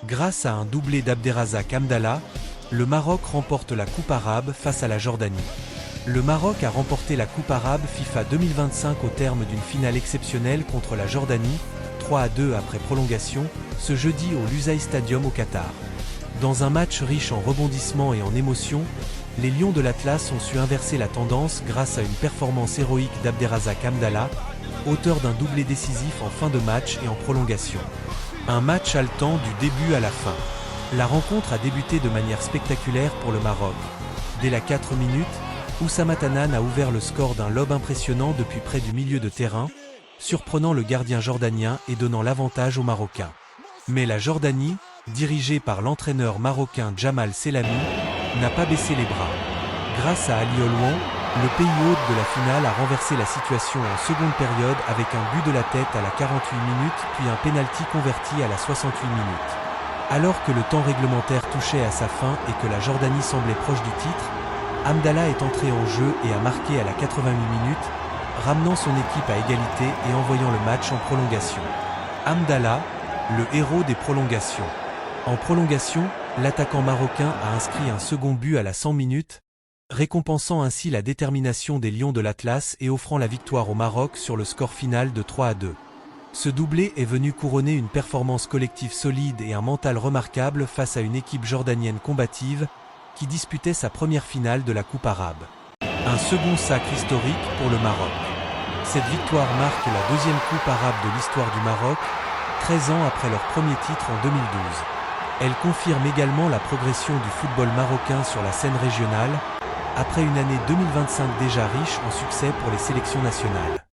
Grâce à un doublé d'Abderrazak Hamdallah, le Maroc remporte la Coupe arabe face à la Jordanie. Le Maroc a remporté la Coupe arabe FIFA 2025 au terme d'une finale exceptionnelle contre la Jordanie, 3-2 après prolongation, ce jeudi au Lusail Stadium au Qatar. Dans un match riche en rebondissements et en émotions, les Lions de l'Atlas ont su inverser la tendance grâce à une performance héroïque d'Abderrazak Hamdallah, auteur d'un doublé décisif en fin de match et en prolongation. Un match haletant du début à la fin. La rencontre a débuté de manière spectaculaire pour le Maroc. Dès la 4 minutes, Oussama Tanane a ouvert le score d'un lob impressionnant depuis près du milieu de terrain, surprenant le gardien jordanien et donnant l'avantage aux Marocains. Mais la Jordanie, dirigée par l'entraîneur marocain Djamal Selami, n'a pas baissé les bras. Grâce à Ali Olwan, le pays hôte de la finale a renversé la situation en seconde période avec un but de la tête à la 48 minutes puis un pénalty converti à la 68 minutes. Alors que le temps réglementaire touchait à sa fin et que la Jordanie semblait proche du titre, Hamdallah est entré en jeu et a marqué à la 88 minutes, ramenant son équipe à égalité et envoyant le match en prolongation. Hamdallah, le héros des prolongations. En prolongation, l'attaquant marocain a inscrit un second but à la 100 minutes, récompensant ainsi la détermination des Lions de l'Atlas et offrant la victoire au Maroc sur le score final de 3-2. Ce doublé est venu couronner une performance collective solide et un mental remarquable face à une équipe jordanienne combative qui disputait sa première finale de la Coupe arabe. Un second sacre historique pour le Maroc. Cette victoire marque la deuxième Coupe arabe de l'histoire du Maroc, 13 ans après leur premier titre en 2012. Elle confirme également la progression du football marocain sur la scène régionale, après une année 2025 déjà riche en succès pour les sélections nationales.